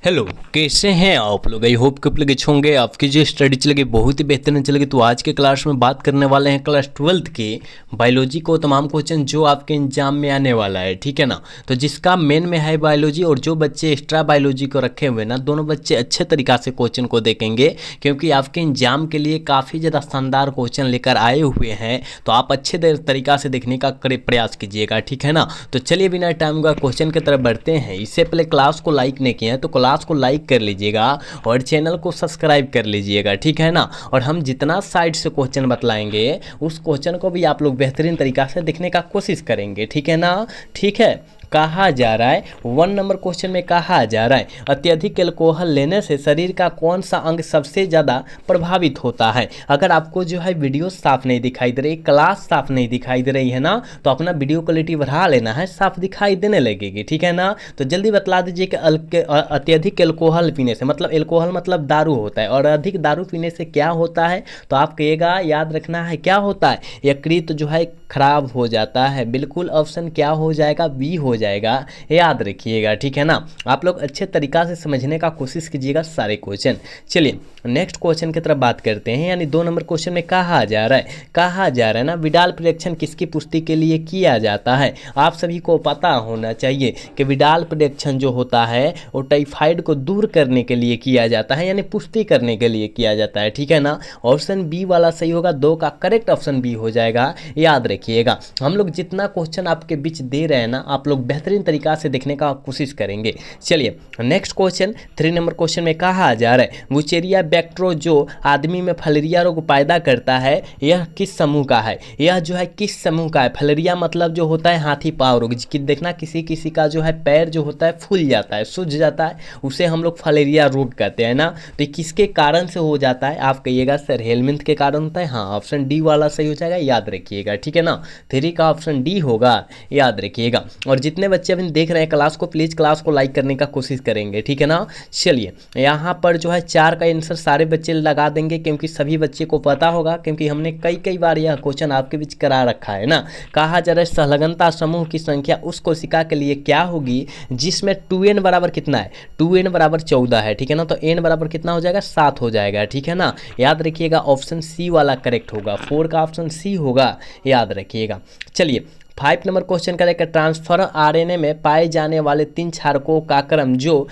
Hello, कैसे हैं आप लोग। आई होप कि आप लोग अच्छे होंगे। आपकी जो स्टडी चलेगी बहुत ही बेहतरीन चलेगी। तो आज के क्लास में बात करने वाले हैं क्लास 12th के बायोलॉजी को तमाम क्वेश्चन जो आपके एग्जाम में आने वाला है, ठीक है ना। तो जिसका मेन में है बायोलॉजी और जो बच्चे एक्स्ट्रा बायोलॉजी को रखे हुए ना, दोनों बच्चे अच्छे तरीक़ा से क्वेश्चन को देखेंगे क्योंकि आपके एग्जाम के लिए काफ़ी ज़्यादा शानदार क्वेश्चन लेकर आए हुए हैं। तो आप अच्छे तरीक़ा से देखने का प्रयास कीजिएगा, ठीक है ना। तो चलिए बिना टाइम का क्वेश्चन की तरफ बढ़ते हैं। इससे पहले क्लास को लाइक नहीं किए हैं तो क्लास को लाइक कर लीजिएगा और चैनल को सब्सक्राइब कर लीजिएगा, ठीक है ना। और हम जितना साइड से क्वेश्चन बतलाएंगे उस क्वेश्चन को भी आप लोग बेहतरीन तरीक़ा से देखने का कोशिश करेंगे, ठीक है ना। ठीक है, कहा जा रहा है 1 नंबर क्वेश्चन में कहा जा रहा है अत्यधिक अल्कोहल लेने से शरीर का कौन सा अंग सबसे ज़्यादा प्रभावित होता है। अगर आपको जो है वीडियो साफ नहीं दिखाई दे रही, क्लास साफ नहीं दिखाई दे रही है ना, तो अपना वीडियो क्वालिटी बढ़ा लेना है, साफ दिखाई देने लगेगी, ठीक है ना। तो जल्दी बतला दीजिए कि अत्यधिक अल्कोहल पीने से मतलब अल्कोहल मतलब दारू होता है और अधिक दारू पीने से क्या होता है। तो आप कहिएगा, याद रखना है क्या होता है, यकृत जो है खराब हो जाता है। बिल्कुल ऑप्शन क्या हो जाएगा, बी हो जाएगा, याद रखिएगा, ठीक है ना। आप लोग अच्छे तरीक़ा से समझने का कोशिश कीजिएगा सारे क्वेश्चन। चलिए नेक्स्ट क्वेश्चन की तरफ बात करते हैं। यानी 2 नंबर क्वेश्चन में कहा जा रहा है ना, विडाल परीक्षण किसकी पुष्टि के लिए किया जाता है। आप सभी को पता होना चाहिए कि विडाल परीक्षण जो होता है वो टाइफाइड को दूर करने के लिए किया जाता है, यानी पुष्टि करने के लिए किया जाता है, ठीक है ना। ऑप्शन बी वाला सही होगा, 2 का करेक्ट ऑप्शन बी हो जाएगा, याद रखिएगा। हम लोग जितना क्वेश्चन आपके बीच दे रहे हैं ना, आप लोग बेहतरीन तरीक़ा से देखने का कोशिश करेंगे। चलिए नेक्स्ट क्वेश्चन 3 नंबर क्वेश्चन में कहा जा रहा है वुचेरिया बैक्टीरिया जो आदमी में फलेरिया रोग पैदा करता है, यह किस समूह का है। यह जो है किस समूह का है। फलेरिया मतलब जो होता है हाथी पाँव रोग, देखना किसी किसी का जो है पैर जो होता है फूल जाता है, सूज जाता है, उसे हम लोग फलेरिया रोग कहते हैं ना। तो किसके कारण से हो जाता है, आप कहिएगा सर हेलमिंथ के कारण होता है। हाँ, ऑप्शन डी वाला सही हो जाएगा, याद रखिएगा, ठीक है ना। 3 का ऑप्शन डी होगा, याद रखिएगा। और जितने बच्चे अभी देख रहे हैं क्लास को, प्लीज़ क्लास को लाइक करने का कोशिश करेंगे, ठीक है ना। चलिए यहाँ पर जो है 4 का आंसर सारे बच्चे लगा देंगे क्योंकि सभी बच्चे को पता होगा, क्योंकि हमने कई बार यह क्वेश्चन आपके बीच करा रखा है ना। कहा जा रहा है संलग्नता समूह की संख्या उस कोशिका के लिए क्या होगी जिसमें 2n बराबर कितना है, 2n बराबर 14 है, ठीक है ना। तो n बराबर कितना हो जाएगा, 7 हो जाएगा, ठीक है ना। याद रखिएगा ऑप्शन सी वाला करेक्ट होगा, 4 का ऑप्शन सी होगा, याद रखिएगा। चलिए 5 नंबर क्वेश्चन करें कि ट्रांसफर आरएनए में पाए जाने वाले 3 क्षारकों का क्रम जो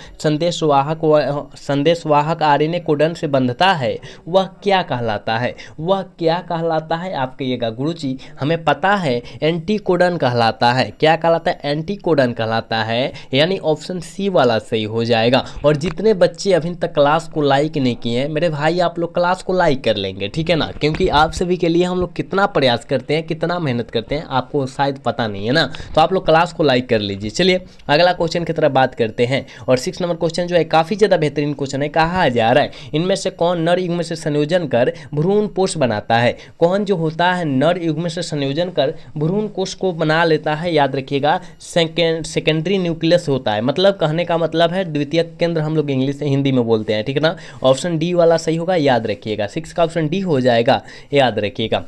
संदेशवाहक आरएनए कोडन से बंधता है वह क्या कहलाता है। वह क्या कहलाता है, आप कहिएगा गुरुजी हमें पता है एंटी कोडन कहलाता है। क्या कहलाता है, एंटी कोडन कहलाता है, यानी ऑप्शन सी वाला सही हो जाएगा। और जितने बच्चे अभी तक क्लास को लाइक नहीं किए हैं मेरे भाई, आप लोग क्लास को लाइक कर लेंगे, ठीक है ना, क्योंकि आप सभी के लिए हम लोग कितना प्रयास करते हैं, कितना मेहनत करते हैं आपको शायद पता नहीं है ना। तो आप लोग क्लास को लाइक कर लीजिए। चलिए अगला क्वेश्चन की तरफ बात करते हैं। और 6 नंबर क्वेश्चन जो है काफ़ी ज़्यादा बेहतरीन क्वेश्चन है। कहा जा रहा है इनमें से कौन नर युग्म से संयोजन कर भ्रूण कोष बनाता है। कौन जो होता है नर युग्म से संयोजन कर भ्रूण कोष को बना लेता है, याद रखिएगा सेकेंडरी न्यूक्लियस होता है। मतलब कहने का मतलब है द्वितीयक केंद्र, हम लोग इंग्लिश से हिंदी में बोलते हैं, ठीक है ना। ऑप्शन डी वाला सही होगा, याद रखिएगा। 6 का ऑप्शन डी हो जाएगा, याद रखिएगा।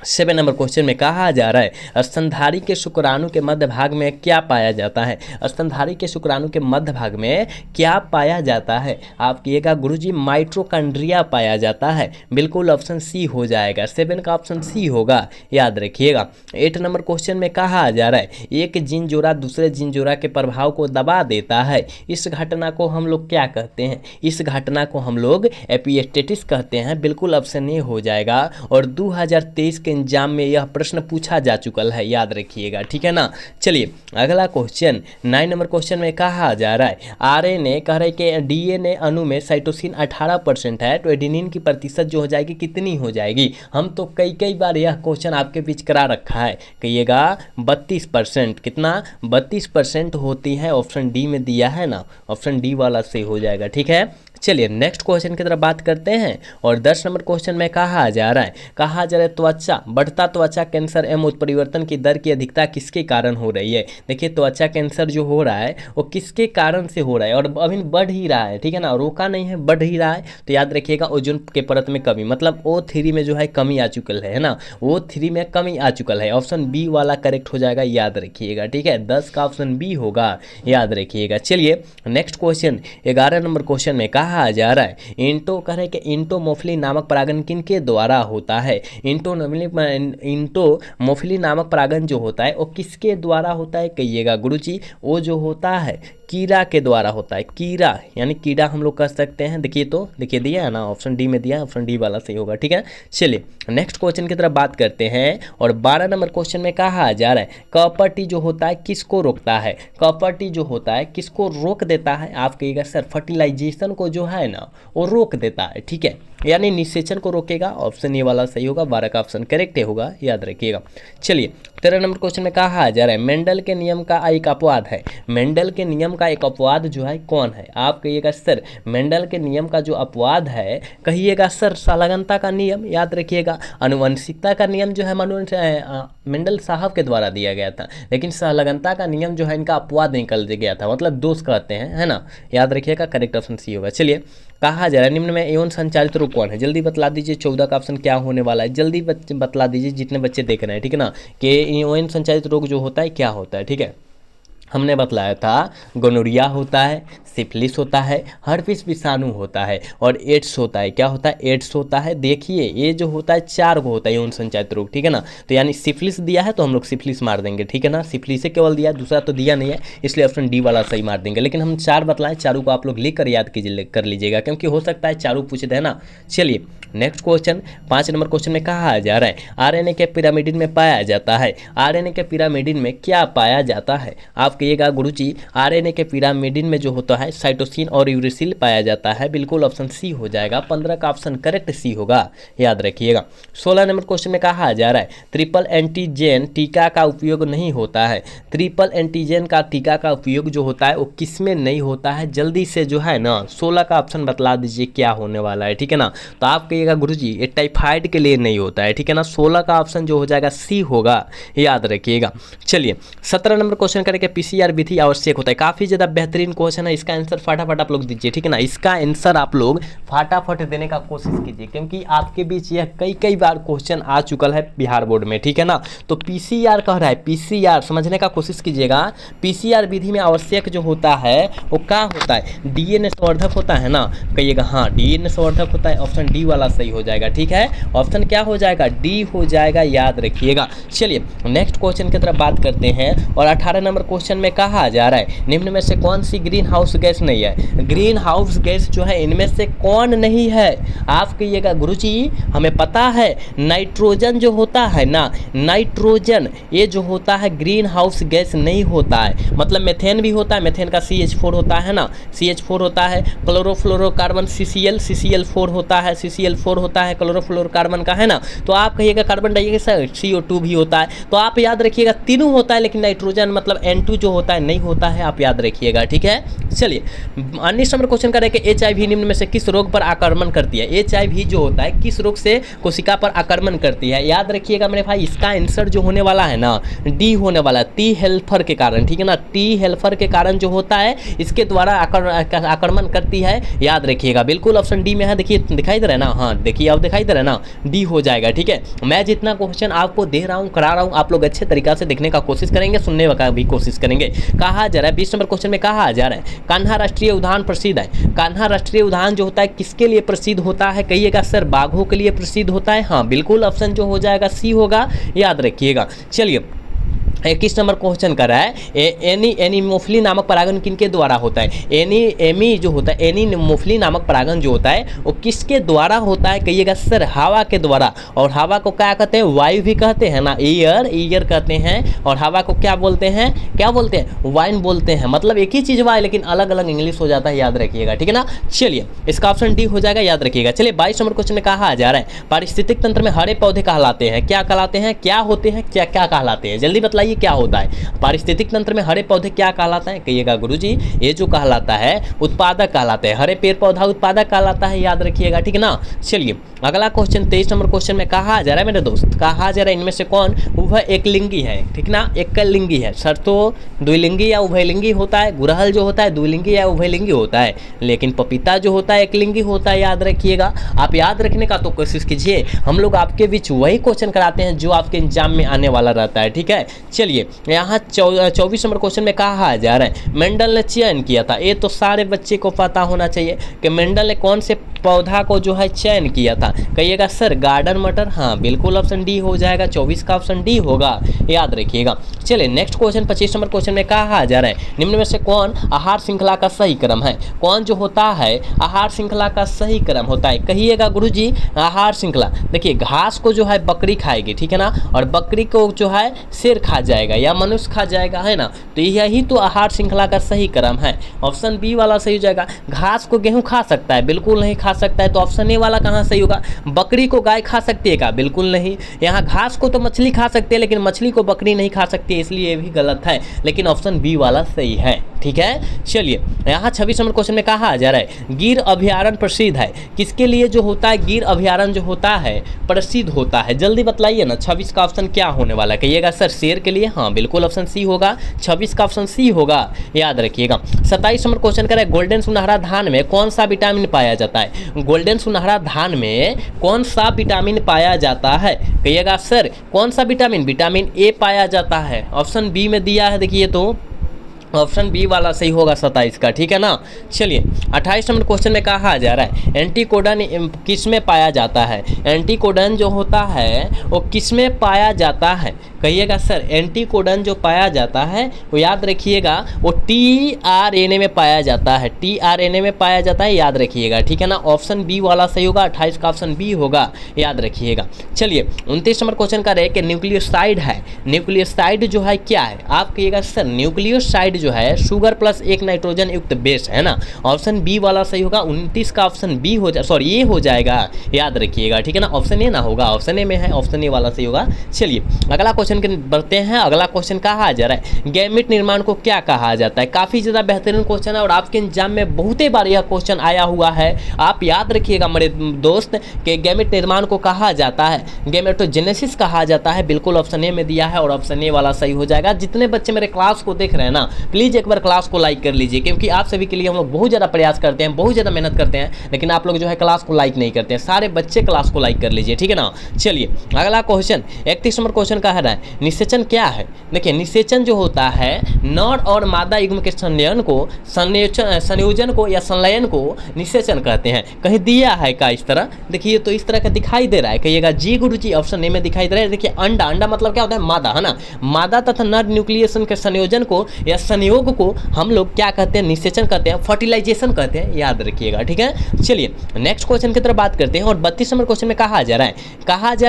7 नंबर क्वेश्चन में कहा जा रहा है स्तनधारी के शुक्राणु के मध्य भाग में क्या पाया जाता है। स्तनधारी के शुक्राणु के मध्य भाग में क्या पाया जाता है, आप कहिएगा गुरुजी माइटोकॉन्ड्रिया पाया जाता है। बिल्कुल ऑप्शन सी हो जाएगा, 7 का ऑप्शन सी होगा, याद रखिएगा। 8 नंबर क्वेश्चन में कहा जा रहा है एक जीन जोड़ा दूसरे जीन जोड़ा के प्रभाव को दबा देता है, इस घटना को हम लोग क्या कहते हैं। इस घटना को हम लोग एपिस्टेसिस कहते हैं। बिल्कुल ऑप्शन ए हो जाएगा। और 2023 के एग्जाम में यह प्रश्न पूछा जा चुका है, याद रखिएगा, ठीक है ना। चलिए अगला क्वेश्चन 9 नंबर क्वेश्चन में कहा जा रहा है आरएनए कह रहे कि डीएनए अणु में साइटोसिन 18% है, तो एडेनिन की प्रतिशत जो हो जाएगी कितनी हो जाएगी। हम तो कई बार यह क्वेश्चन आपके बीच करा रखा है, कहिएगा 32%। कितना, 32% होती है, ऑप्शन डी में दिया है ना, ऑप्शन डी वाला सही हो जाएगा, ठीक है। चलिए नेक्स्ट क्वेश्चन की तरफ बात करते हैं और 10 नंबर क्वेश्चन में कहा जा रहा है त्वचा बढ़ता त्वचा कैंसर एवं उत्परिवर्तन की दर की अधिकता किसके कारण हो रही है। देखिए त्वचा कैंसर जो हो रहा है वो किसके कारण से हो रहा है और अभी बढ़ ही रहा है, ठीक है ना, रोका नहीं है, बढ़ ही रहा है। तो याद रखिएगा ओजोन के परत में कमी, मतलब O3 में जो है कमी आ चुकल है ना, O3 में कमी आ चुकल है। ऑप्शन बी वाला करेक्ट हो जाएगा, याद रखिएगा, ठीक है, 10 का ऑप्शन बी होगा, याद रखिएगा। चलिए नेक्स्ट क्वेश्चन 11 नंबर क्वेश्चन में कहा जा रहा है इंटोमोफिली नामक परागण किनके द्वारा होता है। इंटोमोफिली नामक परागण जो होता है वो किसके द्वारा होता है कहिएगा गुरुजी, वो जो होता है कीड़ा के द्वारा होता है। कीड़ा यानी कीड़ा हम लोग कह सकते हैं। देखिए दिया है ना, ऑप्शन डी में दिया है, ऑप्शन डी वाला सही होगा, ठीक है। चलिए नेक्स्ट क्वेश्चन की तरफ बात करते हैं और 12 नंबर क्वेश्चन में कहा जा रहा है कॉपर टी जो होता है किसको रोकता है। कॉपर टी जो होता है किसको रोक देता है, आप कहिएगा सर फर्टिलाइजेशन को जो है ना वो रोक देता है, ठीक है, यानी निषेचन को रोकेगा। ऑप्शन ए वाला सही होगा, 12 का ऑप्शन करेक्ट होगा, याद रखिएगा। चलिए 13 नंबर क्वेश्चन में कहा जा रहा है मेंडल के नियम का एक अपवाद है। मेंडल के नियम का एक अपवाद जो है कौन है, आप कहिएगा सर मेंडल के नियम का जो अपवाद है कहिएगा सर संलग्नता का नियम, याद रखिएगा। आनुवंशिकता का नियम जो है मेंडल साहब के द्वारा दिया गया था, लेकिन संलग्नता का नियम जो है इनका अपवाद निकल गया था, मतलब दोष कहते हैं, है ना, याद रखिएगा, करेक्ट ऑप्शन सी होगा। चलिए कहा जा रहा है निम्न में यौन संचालित रोग कौन है, जल्दी बतला दीजिए। 14 का ऑप्शन क्या होने वाला है, जल्दी बतला दीजिए जितने बच्चे देख रहे हैं, ठीक है ना, कि यौन संचालित रोग जो होता है क्या होता है, ठीक है। हमने बतलाया था गोनोरिया होता है, सिफिलिस होता है, हर्पिस विषाणु होता है और एड्स होता है। क्या होता है, एड्स होता है। देखिए ये जो होता है 4 को होता है यौन संचालित रोग, ठीक है ना, तो यानी सिफिलिस दिया है तो हम लोग सिफिलिस मार देंगे, ठीक है ना, सिफिलिस से केवल दिया, दूसरा तो दिया नहीं है, इसलिए ऑप्शन डी वाला सही मार देंगे। लेकिन हम 4 बतलाएं, चारों को आप लोग लेकर याद कीजिए, कर लीजिएगा, क्योंकि हो सकता है चारों पूछ दे ना। चलिए नेक्स्ट क्वेश्चन 5 नंबर क्वेश्चन में कहा जा रहा है आरएनए के पिरामिडिन में पाया जाता है। आरएनए के पिरामिडिन में क्या पाया जाता है, आप कहिएगा गुरुजी आरएनए के पिरामिडिन में जो होता है साइटोसिन और यूरेसिल पाया जाता है, बिल्कुल ऑप्शन सी हो जाएगा, 15 का ऑप्शन करेक्ट सी होगा, याद रखिएगा। 16 नंबर क्वेश्चन में कहा जा रहा है ट्रिपल एंटीजन टीका का उपयोग नहीं होता है। ट्रिपल एंटीजन का टीका का उपयोग जो होता है वो किस में नहीं होता है, जल्दी से जो है ना 16 का ऑप्शन बतला दीजिए क्या होने वाला है, ठीक है ना, तो आप कहिएगा गुरुजी ये टाइफाइड के लिए नहीं होता है, ठीक है ना, 16 का ऑप्शन जो हो जाएगा सी होगा, याद रखिएगा। चलिए 17 नंबर क्वेश्चन करेंगे पीसीआर विधि आवश्यक होता है। काफ़ी ज़्यादा बेहतरीन क्वेश्चन है, इसका आंसर फटाफट आप लोग दीजिए, ठीक है ना, इसका आंसर आप लोग फटाफट देने का कोशिश कीजिए, क्योंकि आपके बीच यह कई बार क्वेश्चन आ चुका है बिहार बोर्ड में, ठीक है ना। तो पीसीआर कह रहा है, पीसीआर समझने का कोशिश कीजिएगा। पीसीआर विधि में आवश्यक जो होता है वो क्या होता है, डीएनए संवर्धक होता है ना, कहिएगा हाँ डीएनए संवर्धक होता है, ऑप्शन डी वाला सही हो जाएगा, ठीक है, ऑप्शन क्या हो जाएगा, डी हो जाएगा, याद रखिएगा। चलिए नेक्स्ट क्वेश्चन की तरफ बात करते हैं और 18 नंबर क्वेश्चन में कहा जा रहा है निम्न में से कौन सी ग्रीन हाउस गैस नहीं है। ग्रीन हाउस गैस जो है इनमें से कौन नहीं है, आप कहिएगा गुरुजी हमें पता है नाइट्रोजन जो होता है ना, नाइट्रोजन ये जो होता है ग्रीन हाउस गैस नहीं होता है, मतलब मेथेन भी होता है, मेथेन का CH4 होता है ना, CH4 होता है, क्लोरोफ्लोरोकार्बन CCl4 होता है, CCl4 होता है क्लोरोफ्लोरोकार्बन का, है ना, तो आप कहिएगा कार्बन डाइऑक्साइड CO2 भी होता है, तो आप याद रखिएगा तीनों होता है, लेकिन नाइट्रोजन मतलब N2 जो होता है नहीं होता है, आप याद रखिएगा, ठीक है। चलिए 19 नंबर क्वेश्चन करेंगे HIV निम्न में से किस रोग पर आक्रमण करती है। HIV जो होता है किस रोग से कोशिका पर आक्रमण करती है, याद रखिएगा मेरे भाई, इसका आंसर जो होने वाला है ना डी होने वाला है, टी हेल्पर के कारण, ठीक है ना, टी हेल्पर के कारण जो होता है इसके द्वारा आक्रमण करती है, याद रखिएगा, बिल्कुल ऑप्शन डी में है। देखिए दिखाई दे रहा है ना, हाँ देखिए अब दिखाई दे रहा है ना, डी हो जाएगा, ठीक है। मैं जितना क्वेश्चन आपको दे रहा हूँ करा रहा हूँ, आप लोग अच्छे तरीका से देखने का कोशिश करेंगे, सुनने का भी कोशिश करेंगे। कहा जा रहा है 20 नंबर क्वेश्चन में कहा जा रहा है कान्हा राष्ट्रीय उद्यान प्रसिद्ध है। कान्हा राष्ट्रीय उद्यान जो होता है किसके लिए प्रसिद्ध होता है, कहिएगा सर बाघों के लिए प्रसिद्ध होता है, हाँ बिल्कुल ऑप्शन जो हो जाएगा सी होगा, याद रखिएगा। चलिए 21 नंबर क्वेश्चन कर रहा है एनीमोफिली नामक परागण किनके द्वारा होता है। एनी जो होता है एनीमोफिली नामक परागण जो होता है वो किसके द्वारा होता है, कहिएगा सर हवा के द्वारा, और हवा को क्या कहते हैं, वायु भी कहते हैं ना, ईयर कहते हैं, और हवा को क्या बोलते हैं, क्या बोलते हैं, वाइन बोलते हैं, मतलब एक ही चीज़ हुआ है लेकिन अलग अलग इंग्लिश हो जाता है, याद रखिएगा, ठीक है ना। चलिए इसका ऑप्शन डी हो जाएगा, याद रखिएगा। चलिए 22 नंबर क्वेश्चन में कहा जा रहा है पारिस्थितिक तंत्र में हरे पौधे कहलाते हैं, क्या कहलाते हैं, क्या होते हैं, क्या क्या कहलाते हैं, जल्दी बतलाइए क्या होता है? पारिस्थितिक तंत्र में हरे पौधे क्या कहलाता है? कहिएगा गुरुजी ये जो कहलाता है उत्पादक कहलाते हैं, हरे पेड़ पौधा उत्पादक कहलाता है, याद रखिएगा, ठीक है ना। चलिए अगला क्वेश्चन 23 नंबर क्वेश्चन में कहा जा रहा है मेरे दोस्त, कहा जा रहा है इनमें से कौन वह एकलिंगी है, ठीक ना, एकलिंगी है। सर तो द्विलिंगी या उभयलिंगी होता है, गुड़हल जो होता है द्विलिंगी या उभयलिंगी होता है, लेकिन पपीता जो होता है एकलिंगी होता है, याद रखिएगा। आप याद रखने का तो कोशिश कीजिए, हम लोग आपके बीच वही क्वेश्चन कराते हैं जो आपके एग्जाम में आने वाला रहता है, ठीक है। चलिए यहाँ 24 नंबर क्वेश्चन में कहा जा रहा है मेंडल ने चयन किया था, ये तो सारे बच्चे को पता होना चाहिए कि मेंडल ने कौन से पौधा को जो है चयन किया था। कहिएगा सर गार्डन मटर, हाँ बिल्कुल ऑप्शन डी हो जाएगा, 24 का ऑप्शन डी होगा, याद रखिएगा। चलिए नेक्स्ट क्वेश्चन 25 नंबर क्वेश्चन में कहा जा रहा है निम्न में से कौन आहार श्रृंखला का सही क्रम है? कौन जो होता है आहार श्रृंखला का सही क्रम होता है? कहिएगा गुरुजी आहार श्रृंखला, देखिए घास को जो है बकरी खाएगी, ठीक है ना, और बकरी को जो है शेर खा जाएगा या मनुष्य खा जाएगा, है ना, तो यही तो आहार श्रृंखला का सही क्रम है। ऑप्शन बी वाला सही हो जाएगा। घास को गेहूं खा सकता है? बिल्कुल नहीं खा सकता है, तो ऑप्शन ए वाला कहाँ सही होगा? बकरी को गाय खा सकती है क्या? बिल्कुल नहीं। यहाँ घास को तो मछली खा सकती है लेकिन मछली को बकरी नहीं खा सकती है, इसलिए ये भी गलत है, लेकिन ऑप्शन बी वाला सही है, ठीक है। चलिए यहाँ 26 नंबर क्वेश्चन में कहा जा रहा है गिर अभयारण्य प्रसिद्ध है, किसके लिए जो होता है गिर अभयारण्य जो होता है प्रसिद्ध होता है? जल्दी बतलाइए ना, 26 का ऑप्शन क्या होने वाला है? कहिएगा सर शेर के लिए, हाँ बिल्कुल ऑप्शन सी होगा, 26 का ऑप्शन सी होगा, याद रखिएगा। 27 नंबर क्वेश्चन कर गोल्डन सुनहरा धान में कौन सा विटामिन पाया जाता है? गोल्डन सुनहरा धान में कौन सा विटामिन पाया जाता है? कहिएगा सर कौन सा विटामिन? विटामिन ए पाया जाता है, ऑप्शन बी में दिया है, देखिए तो ऑप्शन बी वाला सही होगा 27 का, ठीक है ना। चलिए 28 नंबर क्वेश्चन में कहा जा रहा है एंटीकोडन किस में पाया जाता है? एंटीकोडन जो होता है वो किस में पाया जाता है? कहिएगा सर एंटीकोडन जो पाया जाता है वो याद रखिएगा वो टीआरएनए में पाया जाता है, टीआरएनए में पाया जाता है, याद रखिएगा, ठीक है ना। ऑप्शन बी वाला सही होगा, 28 का ऑप्शन बी होगा, याद रखिएगा। चलिए 29 नंबर क्वेश्चन का रहे कि न्यूक्लियोसाइड है, न्यूक्लियोसाइड जो है क्या है? आप कहिएगा सर न्यूक्लियोसाइड जो है शुगर प्लस एक नाइट्रोजन युक्त बेस है ना, ऑप्शन बी वाला सही होगा। 29 का ऑप्शन बी हो सॉरी ये हो जाएगा, याद रखिएगा, ठीक है ना। ऑप्शन ए ना होगा, ऑप्शन ए में है, ऑप्शन ए वाला सही होगा। चलिए अगला क्वेश्चन के बढ़ते हैं। अगला क्वेश्चन कहा जा रहा है गैमेट निर्माण को क्या कहा जाता है? काफी ज्यादा बेहतरीन क्वेश्चन है और आपके एग्जाम में बहुत ही बार यह क्वेश्चन आया हुआ है, आप याद रखिएगा मेरे दोस्त कि गैमेट निर्माण को कहा जाता है गैमेटोजेनेसिस कहा जाता है, बिल्कुल ऑप्शन ए में दिया है और ऑप्शन ए वाला सही हो जाएगा। जितने बच्चे मेरे क्लास को देख रहे हैं ना प्लीज़ एक बार क्लास को लाइक कर लीजिए, क्योंकि आप सभी के लिए हम लोग बहुत ज़्यादा प्रयास करते हैं, बहुत ज़्यादा मेहनत करते हैं, लेकिन आप लोग जो है क्लास को लाइक नहीं करते हैं। सारे बच्चे क्लास को लाइक कर लीजिए, ठीक है ना। चलिए अगला क्वेश्चन 31 नंबर क्वेश्चन का है निषेचन क्या है? देखिए निषेचन जो होता है नर और मादा युग्म के संयोजन को या संलयन को निषेचन कहते हैं। कहीं दिया है का इस तरह, देखिए तो इस तरह का दिखाई दे रहा है, कहिएगा जी गुरुजी, ऑप्शन ए में दिखाई दे रहा है। देखिए अंडा, अंडा मतलब क्या होता है? मादा, है ना। मादा तथा नर न्यूक्लियेशन के संयोजन को या संयोग को हम लोग क्या कहते हैं? निषेचन कहते हैं, फर्टिलाइजेशन कहते हैं, याद रखिएगा, ठीक है। चलिए नेक्स्ट क्वेश्चन की तरफ बात करते हैं और 32 नंबर क्वेश्चन में कहा जा रहा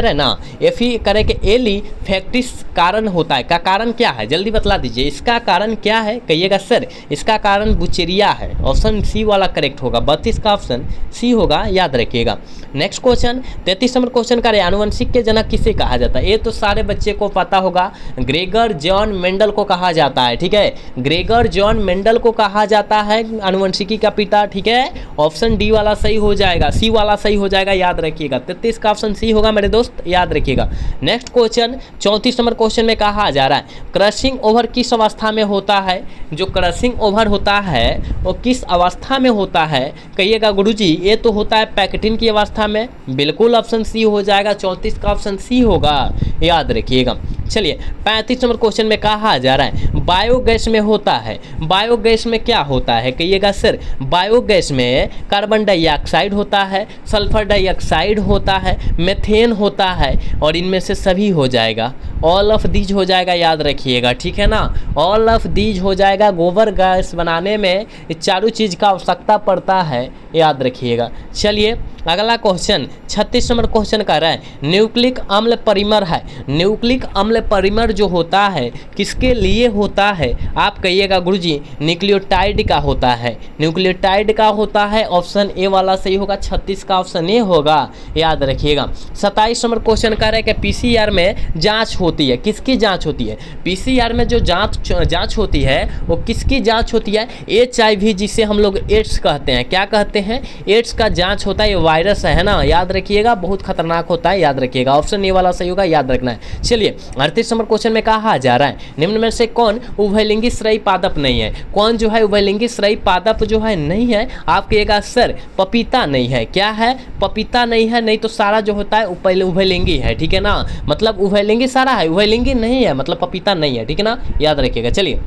है ना एफी करे के एली फैक्टिस कारण होता है, का कारण क्या है? जल्दी बतला दीजिए, इसका कारण क्या है? कहिएगा सर इसका कारण बुचेरिया है, ऑप्शन सी वाला करेक्ट होगा, 32 का ऑप्शन सी होगा, याद रखिएगा। नेक्स्ट क्वेश्चन 33 नंबर क्वेश्चन का आनुवंशिक के जनक किसे कहा जाता है? ये तो सारे बच्चे को पता होगा, ग्रेगर जॉन मेंडल को कहा जाता है, ठीक है। ग्रेगर जॉन मेंडल को कहा जाता है आनुवंशिकी का पिता, ठीक है। ऑप्शन डी वाला सही हो जाएगा, सी वाला सही हो जाएगा, याद रखिएगा। 33 का ऑप्शन सी होगा मेरे दोस्त, याद रखिएगा। नेक्स्ट क्वेश्चन 34 नंबर क्वेश्चन में कहा जा रहा है क्रशिंग ओवर किस अवस्था में होता है? जो क्रशिंग ओवर होता है वो किस अवस्था में होता है? कहिएगा गुरुजी ये तो होता है पैकेटिन की अवस्था में, बिल्कुल ऑप्शन सी हो जाएगा, 34 का ऑप्शन सी होगा, याद रखिएगा। चलिए 35 नंबर क्वेश्चन में कहा जा रहा है बायोगैस में होता है, बायोगैस में क्या होता है? कहिएगा सर बायोगैस में कार्बन डाइऑक्साइड होता है, सल्फर डाइऑक्साइड होता है, मेथेन होता है, और इनमें से सभी हो जाएगा, ऑल ऑफ दीज हो जाएगा, याद रखिएगा, ठीक है ना। ऑल ऑफ दीज हो जाएगा। गोबर गैस बनाने में चारों चीज़ का आवश्यकता पड़ता है, याद रखिएगा। चलिए अगला क्वेश्चन 36 नंबर क्वेश्चन कह रहा है न्यूक्लिक अम्ल परिमर है। न्यूक्लिक अम्ल परिमर जो होता है किसके लिए होता है? आप कहिएगा गुरुजी न्यूक्लियोटाइड का होता है। न्यूक्लियोटाइड का होता है, ऑप्शन ए वाला सही होगा, 36 का ऑप्शन ए होगा, याद रखिएगा। 27 नंबर क्वेश्चन कह रहा है कि पीसीआर में जांच होती है, किसकी जांच होती है? पीसीआर में जो जांच होती है वो किसकी जांच होती है? HIV, जिसे हम लोग एड्स कहते हैं। क्या कहते हैं? एड्स का जांच होता है। ये वायरस है ना, याद रखिएगा, बहुत खतरनाक होता है, याद रखिएगा। ऑप्शन ए वाला सही होगा, याद रखना है। चलिए 38 नंबर क्वेश्चन में कहा जा रहा है निम्न में से कौन उभयलिंगी श्रेयी पादप नहीं है? कौन जो है उभयलिंगी श्रेयी पादप जो है नहीं है? आप कहिएगा सर पपीता नहीं है। क्या है? पपीता नहीं है, नहीं तो सारा जो होता है उभयलिंगी है, ठीक है ना, मतलब उभयलिंगी सारा है, उभयलिंगी नहीं है, मतलब पपीता नहीं है, ठीक है ना, याद रखिएगा। चलिए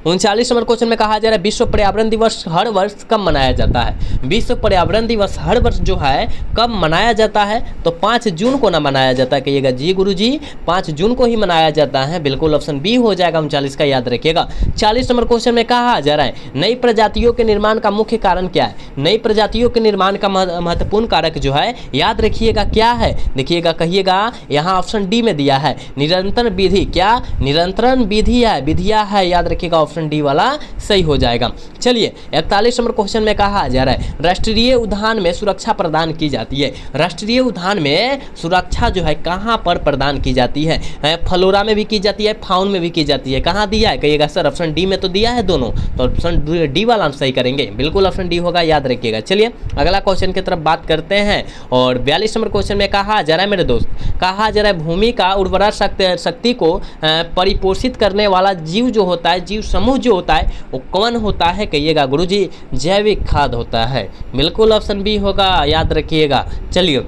39 नंबर क्वेश्चन में कहा जा रहा है विश्व पर्यावरण दिवस हर वर्ष कब मनाया जाता है? विश्व पर्यावरण दिवस हर वर्ष जो है कब मनाया जाता है? तो 5 जून को ना मनाया जाता है, कहिएगा जी गुरुजी 5 जून को ही मनाया जाता है, बिल्कुल ऑप्शन बी हो जाएगा 39 का, याद रखिएगा। 40 नंबर क्वेश्चन में कहा जा रहा है नई प्रजातियों के निर्माण का मुख्य कारण क्या है? नई प्रजातियों के निर्माण का महत्वपूर्ण कारक जो है, याद रखिएगा क्या है? देखिएगा, कहिएगा, यहाँ ऑप्शन डी में दिया है निरंतर विधि। क्या? निरंतरण विधि है, विधिया है, याद रखिएगा, ऑप्शन डी वाला सही हो जाएगा। चलिए 41 नंबर क्वेश्चन में कहा जा रहा है राष्ट्रीय उद्यान में सुरक्षा प्रदान की जाती है। राष्ट्रीय उद्यान में सुरक्षा जो है कहाँ पर प्रदान की जाती है? फ्लोरा में भी की जाती है, फाउन में भी की जाती है। कहाँ दिया है? कहिएगा सर ऑप्शन डी में तो दिया है दोनों, तो ऑप्शन डी वाला हम सही करेंगे, बिल्कुल ऑप्शन डी होगा, याद रखिएगा। चलिए अगला क्वेश्चन की तरफ बात करते हैं और 42 नंबर क्वेश्चन में कहा जा रहा है मेरे दोस्त, कहा जा रहा है भूमि का उर्वरा शक्ति को परिपोषित करने वाला जीव जो होता है, जीव समूह जो होता है वो कौन होता है? कहिएगा गुरुजी जैविक खाद होता है, बिल्कुल ऑप्शन बी होगा, याद रखिएगा। चलिए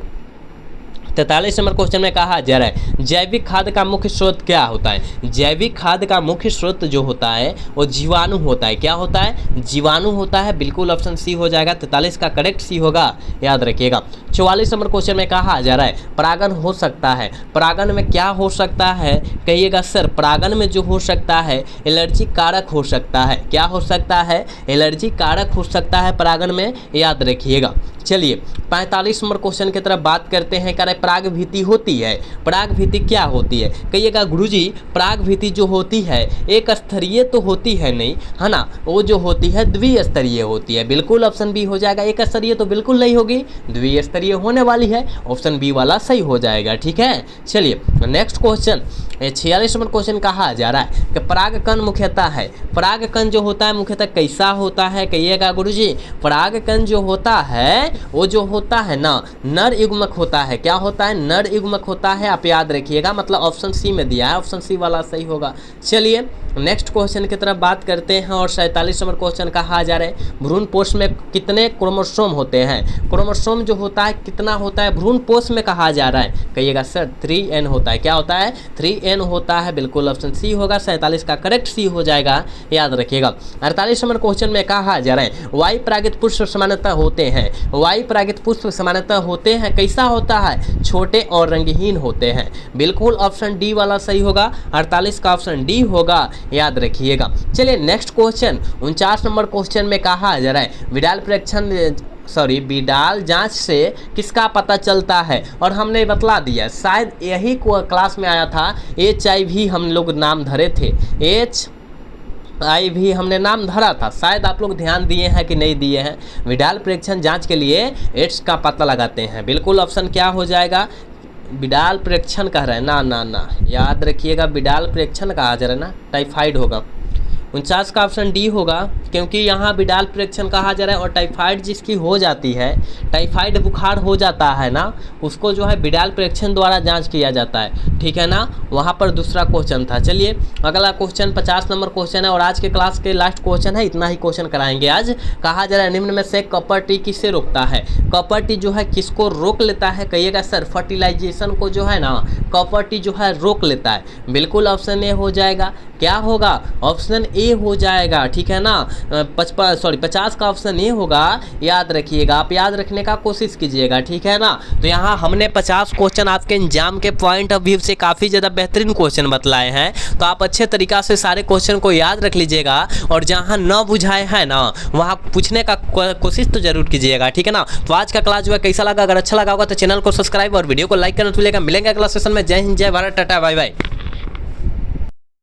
43 नंबर क्वेश्चन में कहा जा रहा है जैविक खाद का मुख्य स्रोत क्या होता है? जैविक खाद का मुख्य स्रोत जो होता है वो जीवाणु होता है। क्या होता है? जीवाणु होता है, बिल्कुल ऑप्शन सी हो जाएगा, 43 का करेक्ट सी होगा, याद रखिएगा। 44 नंबर क्वेश्चन में कहा जा रहा है परागण हो सकता है। परागण में क्या हो सकता है? कहिएगा सर परागण में जो हो सकता है एलर्जी कारक हो सकता है। क्या हो सकता है? एलर्जी कारक हो सकता है परागण में, याद रखिएगा। चलिए 45 नंबर क्वेश्चन की तरफ बात करते हैं। कह रहे पराग भीति होती है। पराग भीति क्या होती है? कहिएगा गुरुजी पराग भीति जो होती है एक स्तरीय तो होती है नहीं, है ना, वो जो होती है द्विस्तरीय होती है, बिल्कुल ऑप्शन बी हो जाएगा। एक स्तरीय तो बिल्कुल नहीं होगी, द्विस्तरीय होने वाली है, ऑप्शन बी वाला सही हो जाएगा, ठीक है। चलिए नेक्स्ट क्वेश्चन 46 नंबर क्वेश्चन कहा जा रहा है कि परागकण मुख्यतः है। परागकण जो होता है मुख्यतः कैसा होता है? कहिएगा गुरुजी परागकण जो होता है वो जो होता है ना नर युग्मक होता है। क्या होता है? नर युग्मक होता है, आप याद रखिएगा, मतलब ऑप्शन सी में दिया है, ऑप्शन सी वाला सही होगा। चलिए नेक्स्ट क्वेश्चन की तरफ बात करते हैं और 47 नंबर क्वेश्चन कहा जा रहा है भ्रूणपोष में कितने क्रोमोसोम होते हैं? क्रोमोसोम जो होता है कितना होता है भ्रूणपोष में? कहा जा रहा है, कहिएगा सर 3n होता है। क्या होता है? 3n होता है, बिल्कुल ऑप्शन सी होगा, 47 का करेक्ट सी हो जाएगा, याद रखिएगा। 48 नंबर क्वेश्चन में कहा जा रहा है वायु परागित पुष्प सामान्यतः होते हैं। वायु परागित पुष्प सामान्यतः होते हैं, कैसा होता है? छोटे और रंगहीन होते हैं, बिल्कुल ऑप्शन डी वाला सही होगा, 48 का ऑप्शन डी होगा, याद रखिएगा। चलिए नेक्स्ट क्वेश्चन 49 नंबर क्वेश्चन में कहा जा रहा है विडाल जांच से किसका पता चलता है? और हमने बतला दिया, शायद यही को क्लास में आया था, HIV हम लोग नाम धरे थे, HIV हमने नाम धरा था, शायद आप लोग ध्यान दिए हैं कि नहीं दिए हैं। विडाल प्रेक्षण जांच के लिए एड्स का पता लगाते हैं, बिल्कुल ऑप्शन क्या हो जाएगा? विडाल प्रेक्षण कह रहे हैं ना, याद रखिएगा, विडाल प्रेक्षण कहा जा रहा है ना, टाइफाइड होगा, 49 का ऑप्शन डी होगा, क्योंकि यहाँ विडाल प्रेक्षण कहा जा रहा है और टाइफाइड जिसकी हो जाती है, टाइफाइड बुखार हो जाता है ना, उसको जो है विडाल प्रेक्षण द्वारा जांच किया जाता है, ठीक है ना। वहाँ पर दूसरा क्वेश्चन था। चलिए अगला क्वेश्चन 50 नंबर क्वेश्चन है और आज के क्लास के लास्ट क्वेश्चन है, इतना ही क्वेश्चन कराएंगे आज। कहा जा रहा है निम्न में से कपर टी किससे रोकता है? कपर टी जो है किसको रोक लेता है? कहिएगा सर फर्टिलाइजेशन को जो है ना कपर टी जो है रोक लेता है, बिल्कुल ऑप्शन ए हो जाएगा। क्या होगा? ऑप्शन ए हो जाएगा, ठीक है ना। 50 का ऑप्शन ए होगा, याद रखिएगा, आप याद रखने का कोशिश कीजिएगा, ठीक है ना। तो यहाँ हमने 50 क्वेश्चन आपके एग्जाम के पॉइंट ऑफ व्यू से काफ़ी ज़्यादा बेहतरीन क्वेश्चन बतलाए हैं, तो आप अच्छे तरीक़ा से सारे क्वेश्चन को याद रख लीजिएगा और जहाँ न बुझाए हैं ना वहाँ पूछने का कोशिश तो जरूर कीजिएगा, ठीक है ना। तो आज का क्लास जो है कैसा लगा, अगर अच्छा लगा होगा तो चैनल को सब्सक्राइब और वीडियो को लाइक करना भूलिएगा। मिलेंगे अगला सेशन में। जय हिंद, जय भारत, टाटा, बाय बाय।